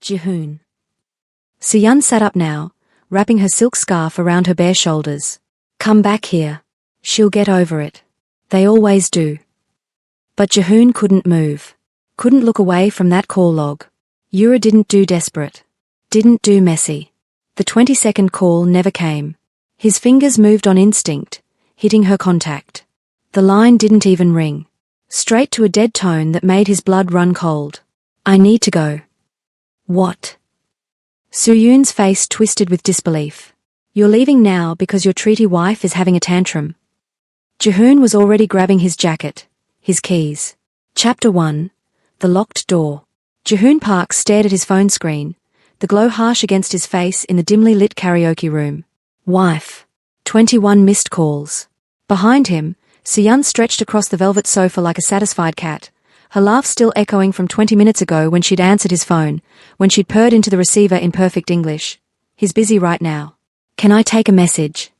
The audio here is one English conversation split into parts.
Jihoon. Suyun sat up now, wrapping her silk scarf around her bare shoulders. Come back here. She'll get over it. They always do. But Jihoon couldn't move. Couldn't look away from that call log. Yura didn't do desperate. Didn't do messy. The 20-second call never came. His fingers moved on instinct, hitting her contact. The line didn't even ring. Straight to a dead tone that made his blood run cold. I need to go. What? Suyun's face twisted with disbelief. You're leaving now because your treaty wife is having a tantrum. Jihoon was already grabbing his jacket, his keys. Chapter 1. The Locked Door. Jihoon Park stared at his phone screen, the glow harsh against his face in the dimly lit karaoke room. Wife. 21 missed calls. Behind him, Suyun stretched across the velvet sofa like a satisfied cat, her laugh still echoing from 20 minutes ago when she'd answered his phone, when she'd purred into the receiver in perfect English. He's busy right now. Can I take a message?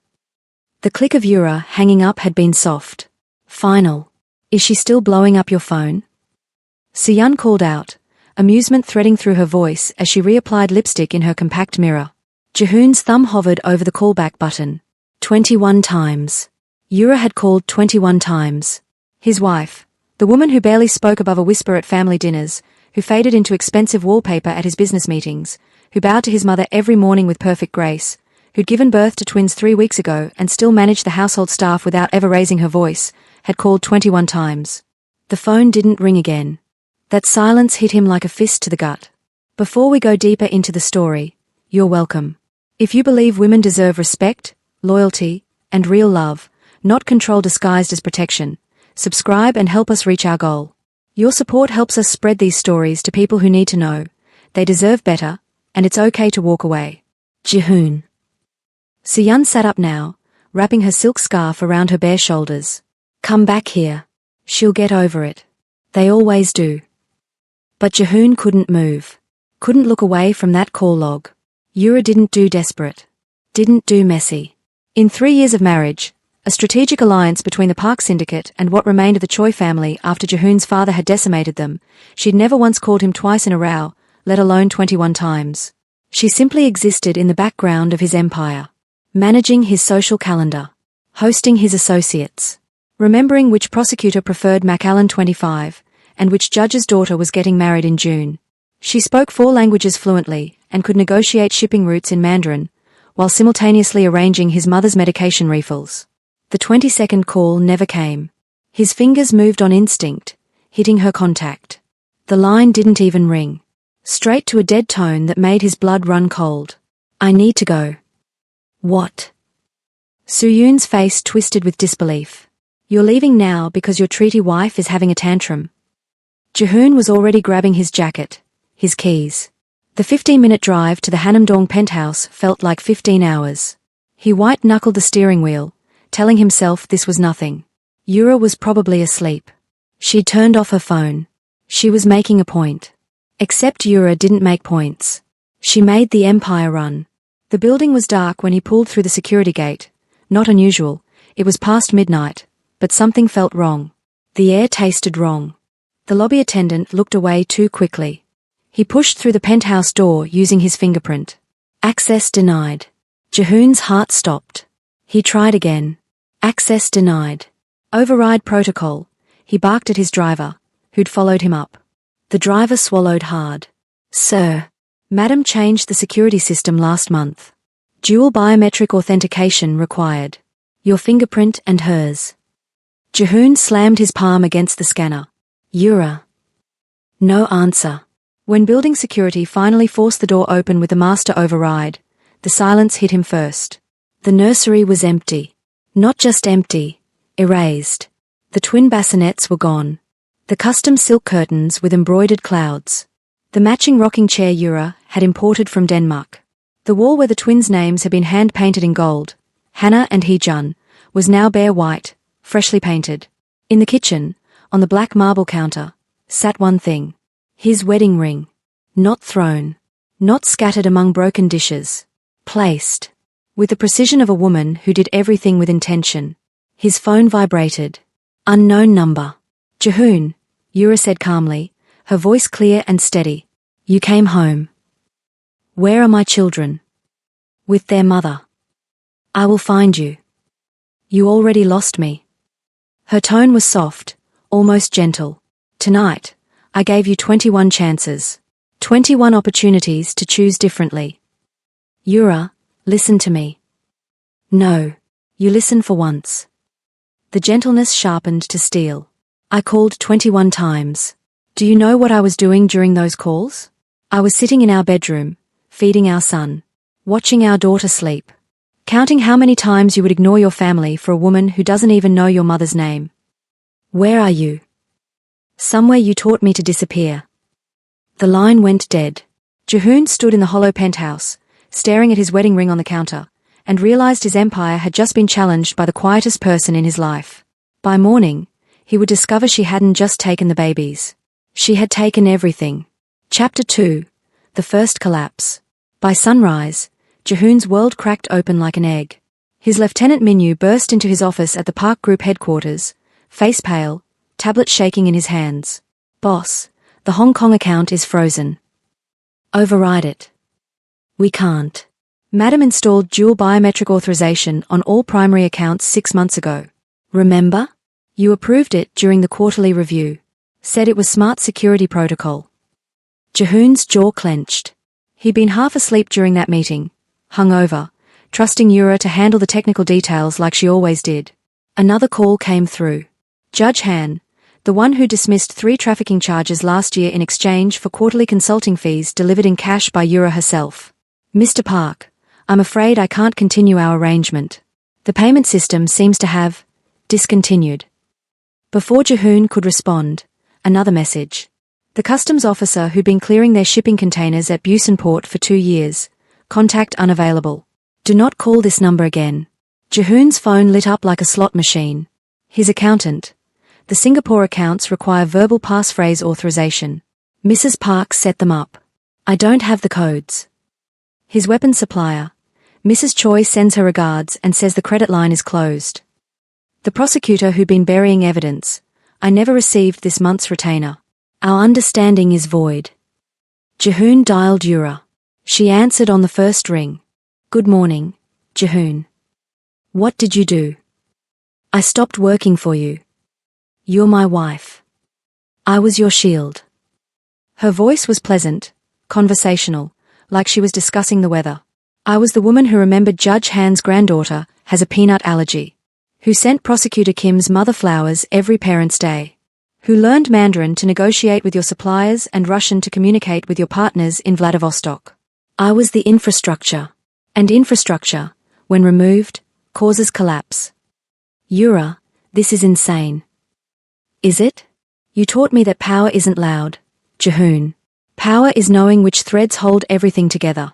The click of Yura hanging up had been soft. Final. Is she still blowing up your phone? Suyun called out, amusement threading through her voice as she reapplied lipstick in her compact mirror. Jihoon's thumb hovered over the callback button. 21 times. Yura had called 21 times. His wife, the woman who barely spoke above a whisper at family dinners, who faded into expensive wallpaper at his business meetings, who bowed to his mother every morning with perfect grace, who'd given birth to twins 3 weeks ago and still managed the household staff without ever raising her voice, had called 21 times. The phone didn't ring again. That silence hit him like a fist to the gut. Before we go deeper into the story, you're welcome. If you believe women deserve respect, loyalty, and real love, not control disguised as protection, subscribe and help us reach our goal. Your support helps us spread these stories to people who need to know. They deserve better, and it's okay to walk away. Jihoon. Suyun sat up now, wrapping her silk scarf around her bare shoulders. Come back here. She'll get over it. They always do. But Jihoon couldn't move. Couldn't look away from that call log. Yura didn't do desperate. Didn't do messy. In 3 years of marriage, a strategic alliance between the Park Syndicate and what remained of the Choi family after Jihoon's father had decimated them, she'd never once called him twice in a row, let alone 21 times. She simply existed in the background of his empire. Managing his social calendar. Hosting his associates. Remembering which prosecutor preferred Macallan 25, and which judge's daughter was getting married in June. She spoke 4 languages fluently and could negotiate shipping routes in Mandarin, while simultaneously arranging his mother's medication refills. The 20-second call never came. His fingers moved on instinct, hitting her contact. The line didn't even ring. Straight to a dead tone that made his blood run cold. I need to go. What? Suyun's face twisted with disbelief. You're leaving now because your treaty wife is having a tantrum. Jihoon was already grabbing his jacket, his keys. The 15-minute drive to the Hanamdong penthouse felt like 15 hours. He white-knuckled the steering wheel, telling himself this was nothing. Yura was probably asleep. She'd turned off her phone. She was making a point. Except Yura didn't make points. She made the empire run. The building was dark when he pulled through the security gate. Not unusual, it was past midnight, but something felt wrong. The air tasted wrong. The lobby attendant looked away too quickly. He pushed through the penthouse door using his fingerprint. Access denied. Jihoon's heart stopped. He tried again. Access denied. Override protocol. He barked at his driver, who'd followed him up. The driver swallowed hard. Sir. Madam changed the security system last month. Dual biometric authentication required. Your fingerprint and hers. Jihoon slammed his palm against the scanner. Yura. No answer. When building security finally forced the door open with the master override, the silence hit him first. The nursery was empty. Not just empty, erased. The twin bassinets were gone. The custom silk curtains with embroidered clouds. The matching rocking chair Yura had imported from Denmark. The wall where the twins' names had been hand-painted in gold, Hannah and Hee-jun, was now bare white, freshly painted. In the kitchen, on the black marble counter, sat one thing. His wedding ring. Not thrown. Not scattered among broken dishes. Placed. With the precision of a woman who did everything with intention. His phone vibrated. Unknown number. Jihoon, Yura said calmly, her voice clear and steady. You came home. Where are my children? With their mother. I will find you. You already lost me. Her tone was soft, almost gentle. Tonight, I gave you 21 chances. 21 opportunities to choose differently. Yura, listen to me. No, you listen for once. The gentleness sharpened to steel. I called 21 times. Do you know what I was doing during those calls? I was sitting in our bedroom, feeding our son, watching our daughter sleep, counting how many times you would ignore your family for a woman who doesn't even know your mother's name. Where are you? Somewhere you taught me to disappear. The line went dead. Jehoon stood in the hollow penthouse, staring at his wedding ring on the counter, and realized his empire had just been challenged by the quietest person in his life. By morning, he would discover she hadn't just taken the babies. She had taken everything. Chapter 2. The First Collapse. By sunrise, Jehoon's world cracked open like an egg. His Lieutenant Minyu burst into his office at the Park Group headquarters, face pale, tablet shaking in his hands. Boss, the Hong Kong account is frozen. Override it. We can't. Madam installed dual biometric authorization on all primary accounts 6 months ago. Remember? You approved it during the quarterly review. Said it was smart security protocol. Jehoon's jaw clenched. He'd been half asleep during that meeting, hungover, trusting Yura to handle the technical details like she always did. Another call came through. Judge Han, the one who dismissed 3 trafficking charges last year in exchange for quarterly consulting fees delivered in cash by Yura herself. Mr. Park, I'm afraid I can't continue our arrangement. The payment system seems to have discontinued. Before Jehoon could respond, another message. The customs officer who'd been clearing their shipping containers at Busan Port for 2 years. Contact unavailable. Do not call this number again. Jehoon's phone lit up like a slot machine. His accountant. The Singapore accounts require verbal passphrase authorization. Mrs. Park set them up. I don't have the codes. His weapons supplier. Mrs. Choi sends her regards and says the credit line is closed. The prosecutor who'd been burying evidence. I never received this month's retainer. Our understanding is void. Jehoon dialed Yura. She answered on the first ring. Good morning, Jehoon. What did you do? I stopped working for you. You're my wife. I was your shield. Her voice was pleasant, conversational, like she was discussing the weather. I was the woman who remembered Judge Han's granddaughter has a peanut allergy, who sent Prosecutor Kim's mother flowers every Parents' Day, who learned Mandarin to negotiate with your suppliers and Russian to communicate with your partners in Vladivostok. I was the infrastructure. And infrastructure, when removed, causes collapse. Yura, this is insane. Is it? You taught me that power isn't loud, Jehoon. Power is knowing which threads hold everything together.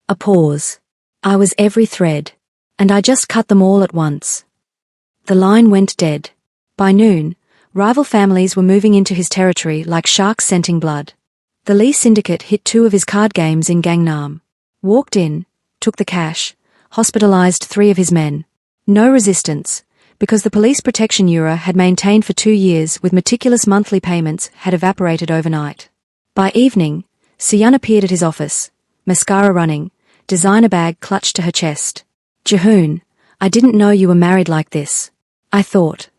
A pause. I was every thread, and I just cut them all at once. The line went dead. By noon, rival families were moving into his territory like sharks scenting blood. The Lee Syndicate hit 2 of his card games in Gangnam. Walked in, took the cash, hospitalized 3 of his men. No resistance, because the police protection Yura had maintained for 2 years with meticulous monthly payments had evaporated overnight. By evening, Siyun appeared at his office, mascara running, designer bag clutched to her chest. Jehoon, I didn't know you were married like this. I thought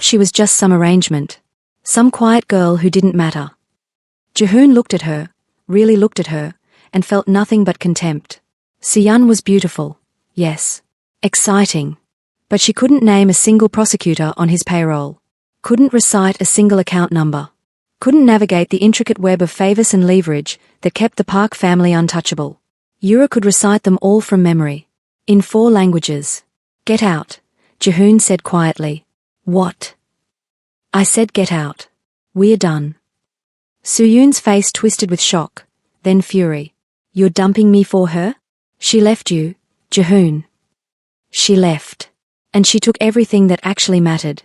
she was just some arrangement. Some quiet girl who didn't matter. Jehoon looked at her, really looked at her, and felt nothing but contempt. Siyun was beautiful, yes. Exciting. But she couldn't name a single prosecutor on his payroll. Couldn't recite a single account number. Couldn't navigate the intricate web of favors and leverage that kept the Park family untouchable. Yura could recite them all from memory. In 4 languages. Get out, Jehoon said quietly. What? I said get out. We're done. Suyun's face twisted with shock, then fury. You're dumping me for her? She left you, Jehoon. She left. And she took everything that actually mattered.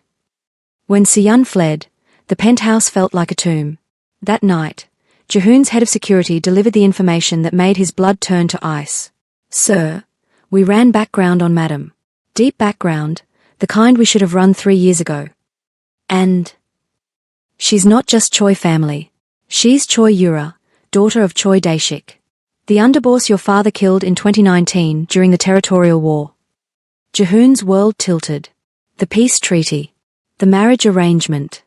When Siyun fled, the penthouse felt like a tomb. That night, Jehoon's head of security delivered the information that made his blood turn to ice. Sir, we ran background on Madam. Deep background, the kind we should have run 3 years ago. And she's not just Choi family. She's Choi Yura, daughter of Choi Daeshik. The underboss your father killed in 2019 during the territorial war. Jihoon's world tilted. The peace treaty. The marriage arrangement.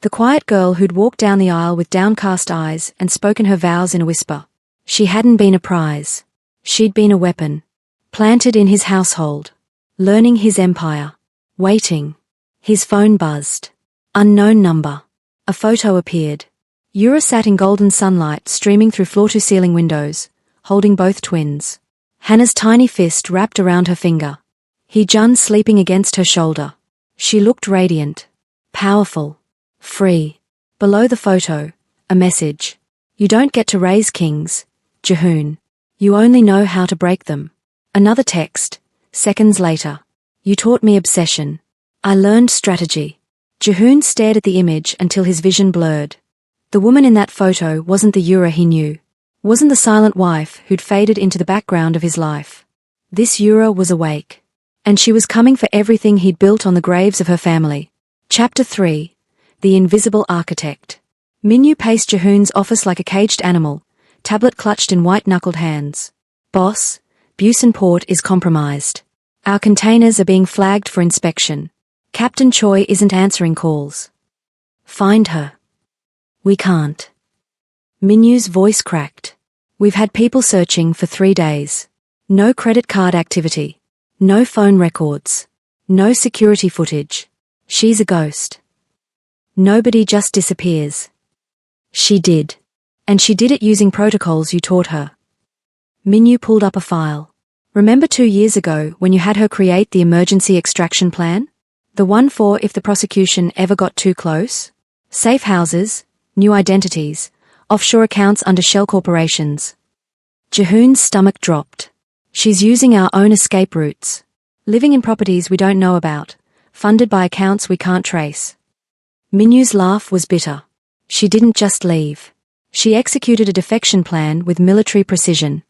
The quiet girl who'd walked down the aisle with downcast eyes and spoken her vows in a whisper. She hadn't been a prize. She'd been a weapon. Planted in his household. Learning his empire. Waiting. His phone buzzed. Unknown number. A photo appeared. Yura sat in golden sunlight streaming through floor-to-ceiling windows, holding both twins. Hannah's tiny fist wrapped around her finger. Hee-jun sleeping against her shoulder. She looked radiant. Powerful. Free. Below the photo, a message. You don't get to raise kings, Jihoon. You only know how to break them. Another text. Seconds later. You taught me obsession. I learned strategy. Jihoon stared at the image until his vision blurred. The woman in that photo wasn't the Yura he knew. Wasn't the silent wife who'd faded into the background of his life. This Yura was awake. And she was coming for everything he'd built on the graves of her family. Chapter 3. The Invisible Architect. Minyu paced Jihoon's office like a caged animal, tablet clutched in white-knuckled hands. Boss, Busan Port is compromised. Our containers are being flagged for inspection. Captain Choi isn't answering calls. Find her. We can't. Minyu's voice cracked. We've had people searching for 3 days. No credit card activity. No phone records. No security footage. She's a ghost. Nobody just disappears. She did. And she did it using protocols you taught her. Minyu pulled up a file. Remember 2 years ago when you had her create the emergency extraction plan? The one for if the prosecution ever got too close? Safe houses, new identities, offshore accounts under shell corporations. Jihoon's stomach dropped. She's using our own escape routes. Living in properties we don't know about, funded by accounts we can't trace. Minyu's laugh was bitter. She didn't just leave. She executed a defection plan with military precision.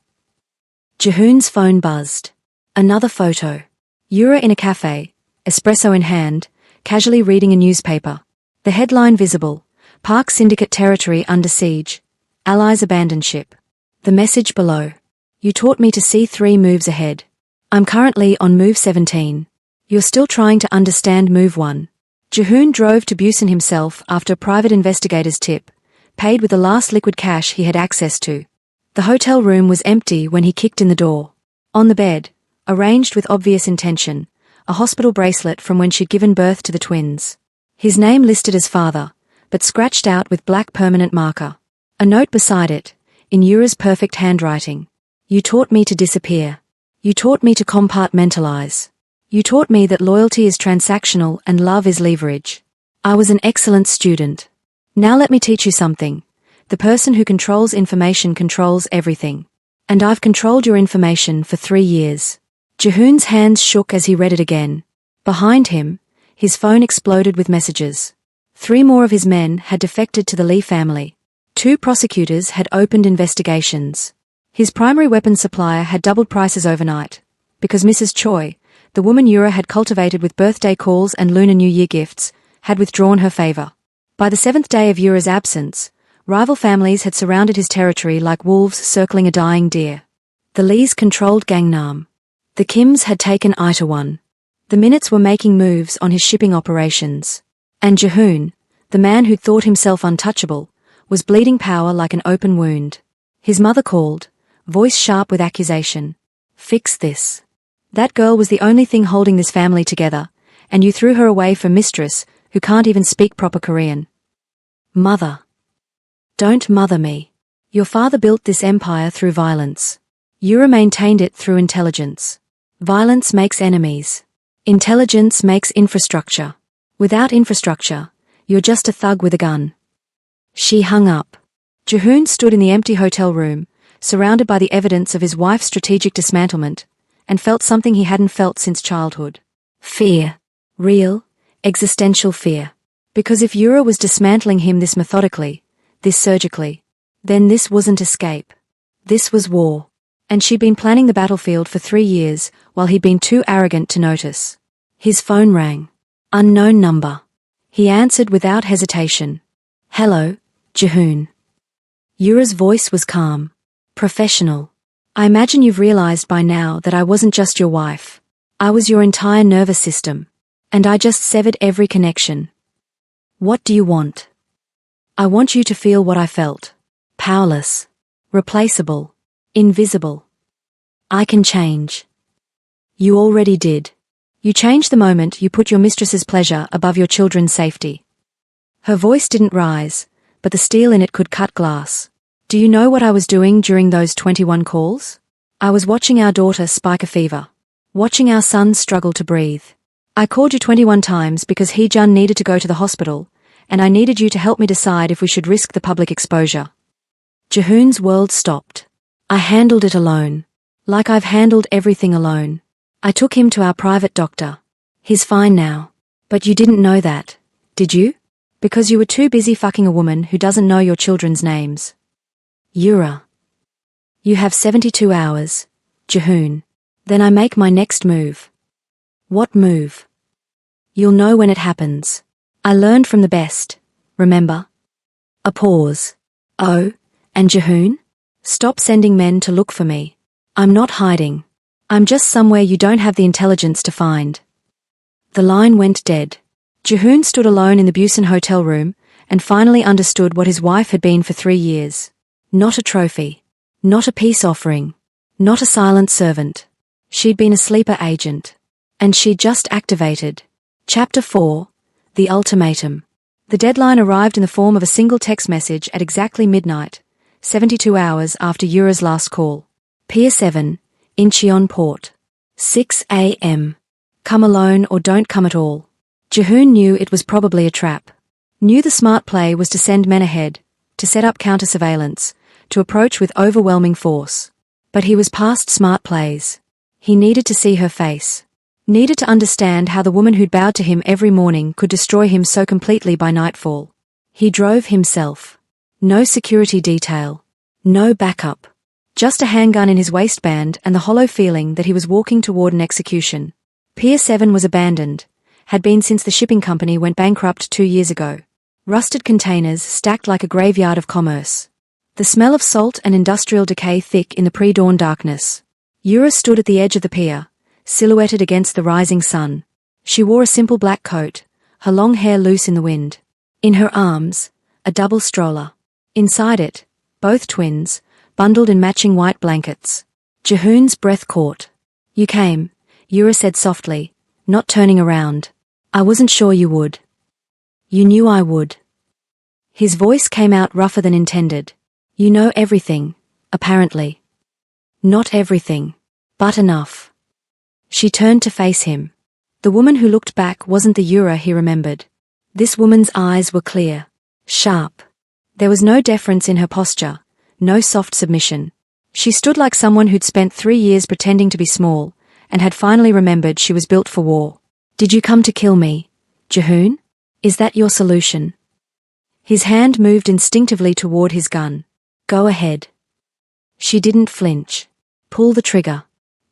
Jihoon's phone buzzed. Another photo. Yura in a cafe, espresso in hand, casually reading a newspaper. The headline visible. Park Syndicate territory under siege. Allies abandon ship. The message below. You taught me to see 3 moves ahead. I'm currently on move 17. You're still trying to understand move 1. Jihoon drove to Busan himself after a private investigator's tip, paid with the last liquid cash he had access to. The hotel room was empty when he kicked in the door. On the bed, arranged with obvious intention, a hospital bracelet from when she'd given birth to the twins. His name listed as father, but scratched out with black permanent marker. A note beside it, in Yura's perfect handwriting. You taught me to disappear. You taught me to compartmentalize. You taught me that loyalty is transactional and love is leverage. I was an excellent student. Now let me teach you something. The person who controls information controls everything. And I've controlled your information for 3 years. Jihoon's hands shook as he read it again. Behind him, his phone exploded with messages. 3 more of his men had defected to the Lee family. 2 prosecutors had opened investigations. His primary weapons supplier had doubled prices overnight, because Mrs. Choi, the woman Yura had cultivated with birthday calls and Lunar New Year gifts, had withdrawn her favor. By the 7th day of Yura's absence, rival families had surrounded his territory like wolves circling a dying deer. The Lees controlled Gangnam. The Kims had taken Itaewon. The Minutes were making moves on his shipping operations. And Jihoon, the man who'd thought himself untouchable, was bleeding power like an open wound. His mother called, voice sharp with accusation. Fix this. That girl was the only thing holding this family together, and you threw her away for Mistress, who can't even speak proper Korean. Mother. Don't mother me. Your father built this empire through violence. Yura maintained it through intelligence. Violence makes enemies. Intelligence makes infrastructure. Without infrastructure, you're just a thug with a gun. She hung up. Jihoon stood in the empty hotel room, surrounded by the evidence of his wife's strategic dismantlement, and felt something he hadn't felt since childhood. Fear. Real, existential fear. Because if Yura was dismantling him this methodically, this surgically, then this wasn't escape. This was war. And she'd been planning the battlefield for 3 years, while he'd been too arrogant to notice. His phone rang. Unknown number. He answered without hesitation. Hello, Jihoon. Yura's voice was calm. Professional. I imagine you've realized by now that I wasn't just your wife. I was your entire nervous system. And I just severed every connection. What do you want? I want you to feel what I felt. Powerless. Replaceable. Invisible. I can change. You already did. You changed the moment you put your mistress's pleasure above your children's safety. Her voice didn't rise, but the steel in it could cut glass. Do you know what I was doing during those 21 calls? I was watching our daughter spike a fever. Watching our son struggle to breathe. I called you 21 times because Hee-jun needed to go to the hospital, and I needed you to help me decide if we should risk the public exposure. Jahoon's world stopped. I handled it alone. Like I've handled everything alone. I took him to our private doctor. He's fine now. But you didn't know that, did you? Because you were too busy fucking a woman who doesn't know your children's names. Yura. You have 72 hours, Jahoon. Then I make my next move. What move? You'll know when it happens. I learned from the best, remember? A pause. Oh, and Jahoon? Stop sending men to look for me. I'm not hiding. I'm just somewhere you don't have the intelligence to find. The line went dead. Jahoon stood alone in the Busan hotel room and finally understood what his wife had been for 3 years. Not a trophy. Not a peace offering. Not a silent servant. She'd been a sleeper agent. And she'd just activated. Chapter 4. The Ultimatum. The deadline arrived in the form of a single text message at exactly midnight, 72 hours after Yura's last call. Pier 7, Incheon Port. 6 a.m. Come alone or don't come at all. Jahoon knew it was probably a trap. Knew the smart play was to send men ahead, to set up counter-surveillance, to approach with overwhelming force. But he was past smart plays. He needed to see her face. Needed to understand how the woman who'd bowed to him every morning could destroy him so completely by nightfall. He drove himself. No security detail. No backup. Just a handgun in his waistband and the hollow feeling that he was walking toward an execution. Pier 7 was abandoned. Had been since the shipping company went bankrupt 2 years ago. Rusted containers stacked like a graveyard of commerce. The smell of salt and industrial decay thick in the pre-dawn darkness. Yura stood at the edge of the pier, silhouetted against the rising sun. She wore a simple black coat, her long hair loose in the wind. In her arms, a double stroller. Inside it, both twins, bundled in matching white blankets. Jahoon's breath caught. You came, Yura said softly, not turning around. I wasn't sure you would. You knew I would. His voice came out rougher than intended. You know everything, apparently. Not everything, but enough. She turned to face him. The woman who looked back wasn't the Yura he remembered. This woman's eyes were clear, sharp. There was no deference in her posture, no soft submission. She stood like someone who'd spent 3 years pretending to be small, and had finally remembered she was built for war. Did you come to kill me, Jahoon? Is that your solution? His hand moved instinctively toward his gun. Go ahead. She didn't flinch. Pull the trigger.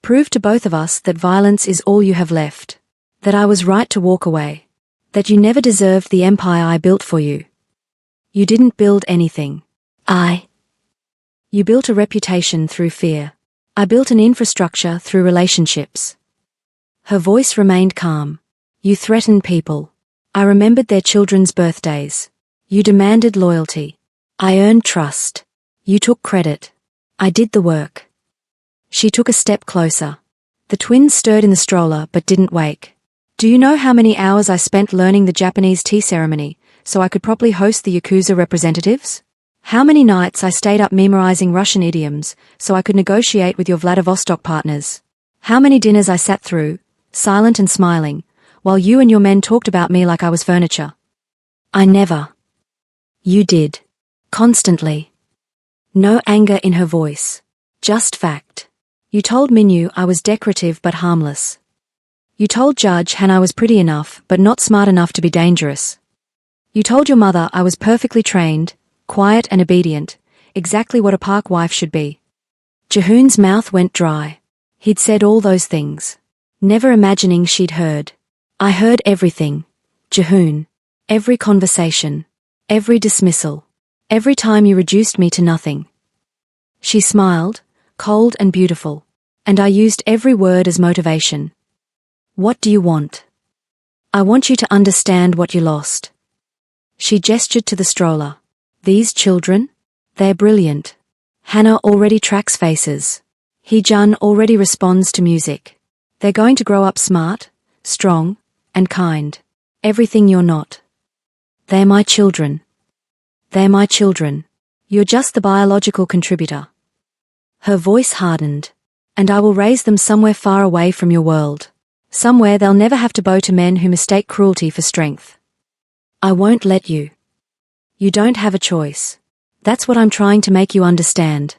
Prove to both of us that violence is all you have left. That I was right to walk away. That you never deserved the empire I built for you. You didn't build anything. You built a reputation through fear. I built an infrastructure through relationships. Her voice remained calm. You threatened people. I remembered their children's birthdays. You demanded loyalty. I earned trust. You took credit. I did the work. She took a step closer. The twins stirred in the stroller but didn't wake. Do you know how many hours I spent learning the Japanese tea ceremony so I could properly host the Yakuza representatives? How many nights I stayed up memorizing Russian idioms so I could negotiate with your Vladivostok partners? How many dinners I sat through, silent and smiling, while you and your men talked about me like I was furniture? I never. You did. Constantly. No anger in her voice. Just fact. You told Minyu I was decorative but harmless. You told Judge Han I was pretty enough but not smart enough to be dangerous. You told your mother I was perfectly trained, quiet and obedient, exactly what a park wife should be. Jahoon's mouth went dry. He'd said all those things, never imagining she'd heard. I heard everything, Jahoon. Every conversation. Every dismissal. Every time you reduced me to nothing. She smiled, cold and beautiful. And I used every word as motivation. What do you want? I want you to understand what you lost. She gestured to the stroller. These children? They're brilliant. Hannah already tracks faces. Hee-jun already responds to music. They're going to grow up smart, strong, and kind. Everything you're not. They're my children. They're my children. You're just the biological contributor. Her voice hardened. And I will raise them somewhere far away from your world. Somewhere they'll never have to bow to men who mistake cruelty for strength. I won't let you. You don't have a choice. That's what I'm trying to make you understand.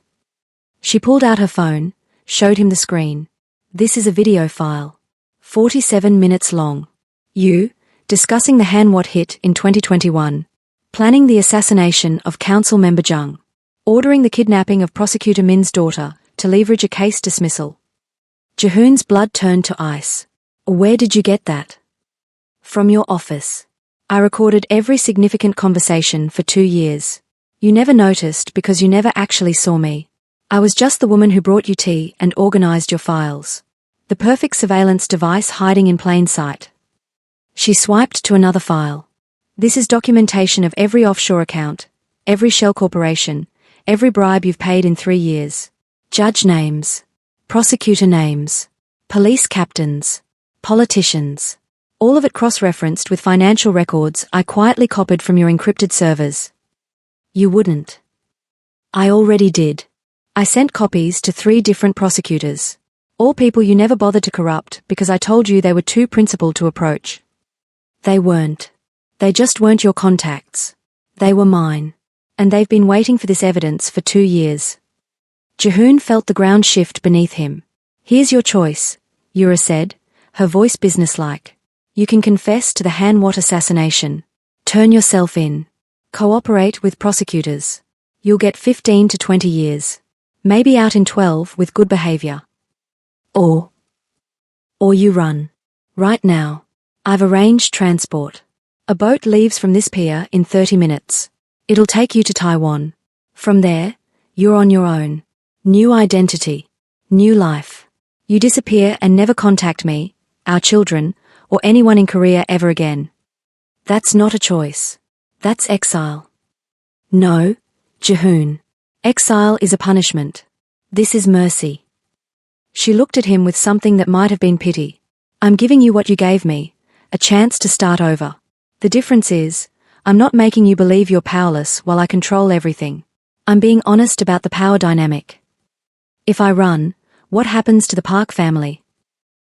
She pulled out her phone, showed him the screen. This is a video file. 47 minutes long. You, discussing the Hanwha hit in 2021. Planning the assassination of Council Member Jung. Ordering the kidnapping of Prosecutor Min's daughter to leverage a case dismissal. Jahoon's blood turned to ice. Where did you get that? From your office. I recorded every significant conversation for 2 years. You never noticed because you never actually saw me. I was just the woman who brought you tea and organized your files. The perfect surveillance device hiding in plain sight. She swiped to another file. This is documentation of every offshore account, every shell corporation, every bribe you've paid in 3 years. Judge names, prosecutor names, police captains, politicians. All of it cross-referenced with financial records I quietly copied from your encrypted servers. You wouldn't. I already did. I sent copies to 3 different prosecutors. All people you never bothered to corrupt because I told you they were too principled to approach. They weren't. They just weren't your contacts. They were mine. And they've been waiting for this evidence for 2 years. Jahoon felt the ground shift beneath him. Here's your choice, Yura said, her voice businesslike. You can confess to the Hanwha assassination. Turn yourself in. Cooperate with prosecutors. You'll get 15 to 20 years. Maybe out in 12 with good behavior. Or you run. Right now. I've arranged transport. A boat leaves from this pier in 30 minutes. It'll take you to Taiwan. From there, you're on your own. New identity. New life. You disappear and never contact me, our children, or anyone in Korea ever again. That's not a choice. That's exile. No, Jahoon. Exile is a punishment. This is mercy. She looked at him with something that might have been pity. I'm giving you what you gave me, a chance to start over. The difference is, I'm not making you believe you're powerless while I control everything. I'm being honest about the power dynamic. If I run, what happens to the Park family?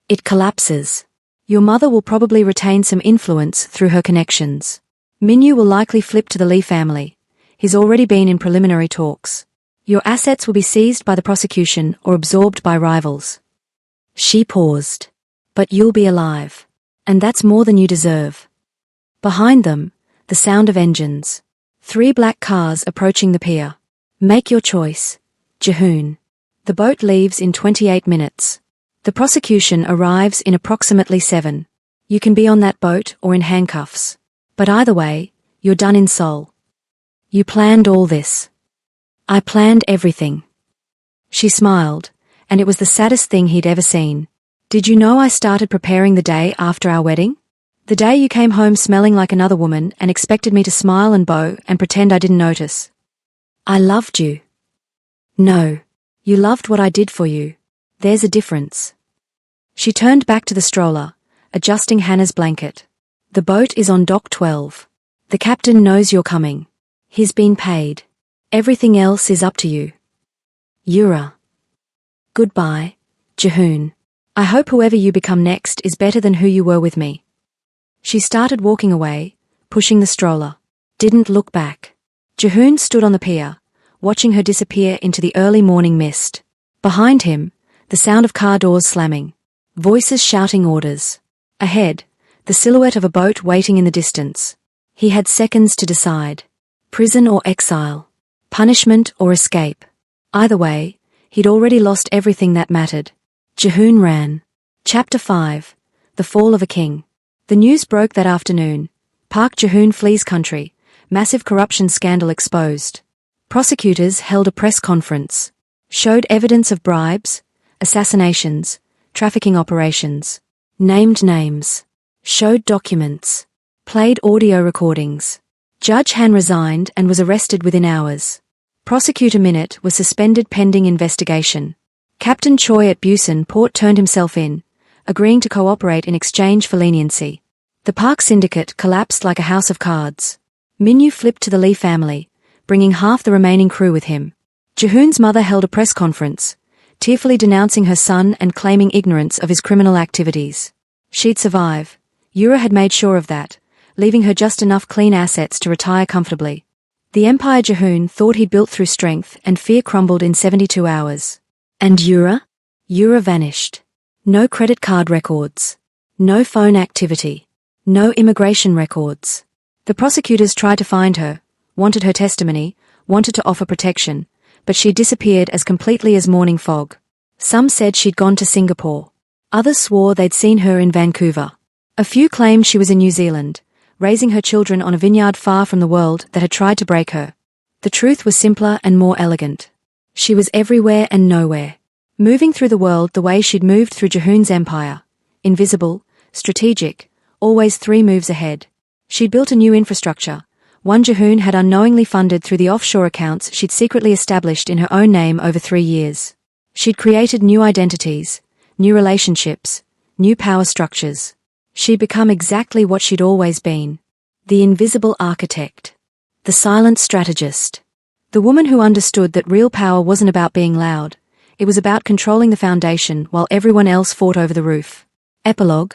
It collapses. Your mother will probably retain some influence through her connections. Minyu will likely flip to the Lee family. He's already been in preliminary talks. Your assets will be seized by the prosecution or absorbed by rivals. She paused. But you'll be alive. And that's more than you deserve. Behind them, the sound of engines. 3 black cars approaching the pier. Make your choice, Jahoon. The boat leaves in 28 minutes. The prosecution arrives in approximately 7. You can be on that boat or in handcuffs. But either way, you're done in Seoul. You planned all this. I planned everything. She smiled, and it was the saddest thing he'd ever seen. Did you know I started preparing the day after our wedding? The day you came home smelling like another woman and expected me to smile and bow and pretend I didn't notice. I loved you. No. You loved what I did for you. There's a difference. She turned back to the stroller, adjusting Hannah's blanket. The boat is on dock 12. The captain knows you're coming. He's been paid. Everything else is up to you. Yura. Goodbye, Jahoon. I hope whoever you become next is better than who you were with me. She started walking away, pushing the stroller. Didn't look back. Jahoon stood on the pier, watching her disappear into the early morning mist. Behind him, the sound of car doors slamming. Voices shouting orders. Ahead, the silhouette of a boat waiting in the distance. He had seconds to decide. Prison or exile. Punishment or escape. Either way, he'd already lost everything that mattered. Jahoon ran. Chapter 5. The Fall of a King. The news broke that afternoon. Park Jahoon flees country. Massive corruption scandal exposed. Prosecutors held a press conference. Showed evidence of bribes, assassinations, trafficking operations. Named names. Showed documents. Played audio recordings. Judge Han resigned and was arrested within hours. Prosecutor Minute was suspended pending investigation. Captain Choi at Busan Port turned himself in, agreeing to cooperate in exchange for leniency. The park syndicate collapsed like a house of cards. Minyu flipped to the Lee family, bringing half the remaining crew with him. Jahoon's mother held a press conference, tearfully denouncing her son and claiming ignorance of his criminal activities. She'd survive. Yura had made sure of that, leaving her just enough clean assets to retire comfortably. The empire Jahoon thought he'd built through strength and fear crumbled in 72 hours. And Yura? Yura vanished. No credit card records. No phone activity. No immigration records. The prosecutors tried to find her, wanted her testimony, wanted to offer protection, but she disappeared as completely as morning fog. Some said she'd gone to Singapore. Others swore they'd seen her in Vancouver. A few claimed she was in New Zealand, raising her children on a vineyard far from the world that had tried to break her. The truth was simpler and more elegant. She was everywhere and nowhere, moving through the world the way she'd moved through Jahoon's empire, invisible, strategic, always 3 moves ahead. She'd built a new infrastructure, one Jahoon had unknowingly funded through the offshore accounts she'd secretly established in her own name over 3 years. She'd created new identities, new relationships, new power structures. She'd become exactly what she'd always been. The invisible architect. The silent strategist. The woman who understood that real power wasn't about being loud. It was about controlling the foundation while everyone else fought over the roof. Epilogue.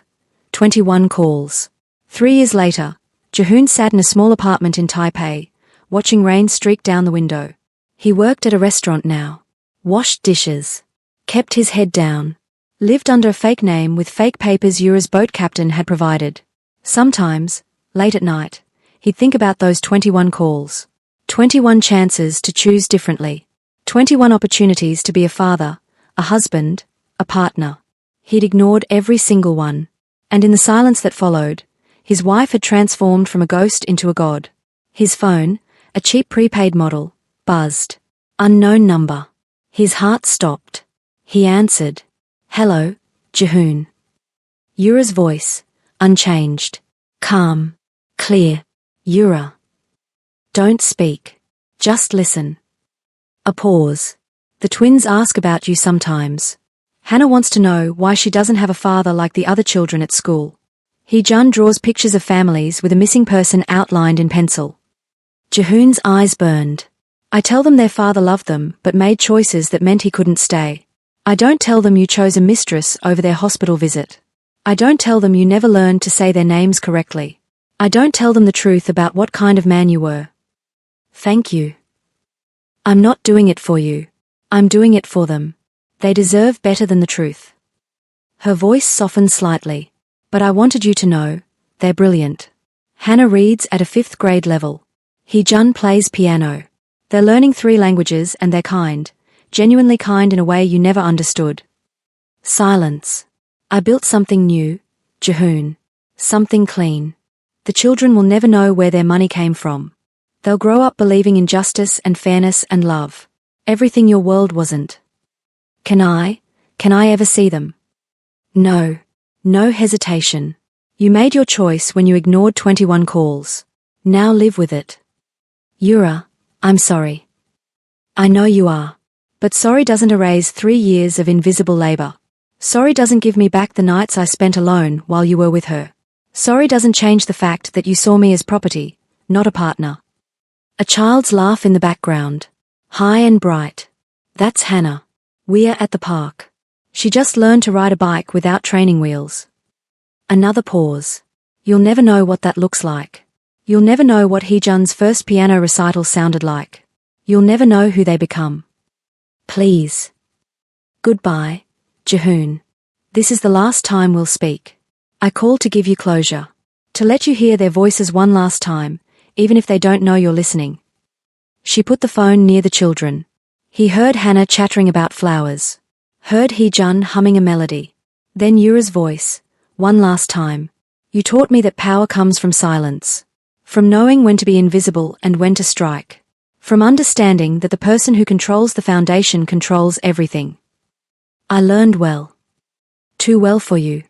21 calls. 3 years later, Jahoon sat in a small apartment in Taipei, watching rain streak down the window. He worked at a restaurant now. Washed dishes. Kept his head down. Lived under a fake name with fake papers Yura's boat captain had provided. Sometimes, late at night, he'd think about those 21 calls. 21 chances to choose differently. 21 opportunities to be a father, a husband, a partner. He'd ignored every single one. And in the silence that followed, his wife had transformed from a ghost into a god. His phone, a cheap prepaid model, buzzed. Unknown number. His heart stopped. He answered. Hello, Jahoon. Yura's voice, unchanged, calm, clear. Yura. Don't speak. Just listen. A pause. The twins ask about you sometimes. Hannah wants to know why she doesn't have a father like the other children at school. Hee-jun draws pictures of families with a missing person outlined in pencil. Jahoon's eyes burned. I tell them their father loved them but made choices that meant he couldn't stay. I don't tell them you chose a mistress over their hospital visit. I don't tell them you never learned to say their names correctly. I don't tell them the truth about what kind of man you were. Thank you. I'm not doing it for you. I'm doing it for them. They deserve better than the truth. Her voice softened slightly. But I wanted you to know, they're brilliant. Hannah reads at a 5th grade level. Hee-jun plays piano. They're learning 3 languages and they're kind. Genuinely kind in a way you never understood. Silence. I built something new, Jahoon. Something clean. The children will never know where their money came from. They'll grow up believing in justice and fairness and love. Everything your world wasn't. Can I ever see them? No. No hesitation. You made your choice when you ignored 21 calls. Now live with it. Yura, I'm sorry. I know you are. But sorry doesn't erase 3 years of invisible labor. Sorry doesn't give me back the nights I spent alone while you were with her. Sorry doesn't change the fact that you saw me as property, not a partner. A child's laugh in the background. High and bright. That's Hannah. We're at the park. She just learned to ride a bike without training wheels. Another pause. You'll never know what that looks like. You'll never know what Hee-jun's first piano recital sounded like. You'll never know who they become. Please. Goodbye, Jahoon. This is the last time we'll speak. I called to give you closure. To let you hear their voices one last time, even if they don't know you're listening. She put the phone near the children. He heard Hannah chattering about flowers. Heard Hee-jun humming a melody. Then Yura's voice. One last time. You taught me that power comes from silence. From knowing when to be invisible and when to strike. From understanding that the person who controls the foundation controls everything. I learned well. Too well for you.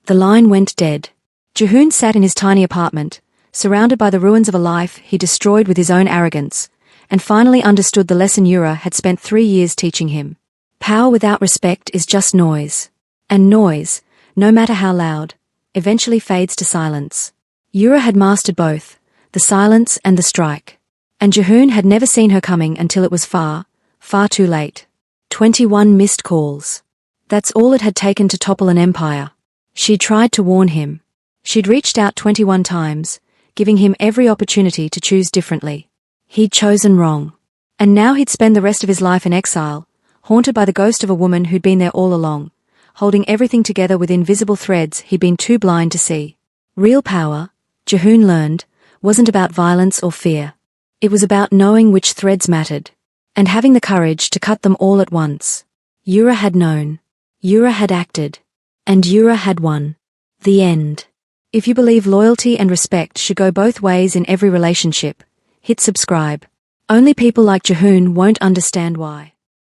The line went dead. Jihoon sat in his tiny apartment, surrounded by the ruins of a life he destroyed with his own arrogance, and finally understood the lesson Yura had spent 3 years teaching him. Power without respect is just noise. And noise, no matter how loud, eventually fades to silence. Yura had mastered both, the silence and the strike. And Jihoon had never seen her coming until it was far, far too late. 21 missed calls. That's all it had taken to topple an empire. She'd tried to warn him. She'd reached out 21 times, giving him every opportunity to choose differently. He'd chosen wrong. And now he'd spend the rest of his life in exile, haunted by the ghost of a woman who'd been there all along, holding everything together with invisible threads he'd been too blind to see. Real power, Jihoon learned, wasn't about violence or fear. It was about knowing which threads mattered, and having the courage to cut them all at once. Yura had known. Yura had acted. And Yura had won. The end. If you believe loyalty and respect should go both ways in every relationship, hit subscribe. Only people like Jihoon won't understand why.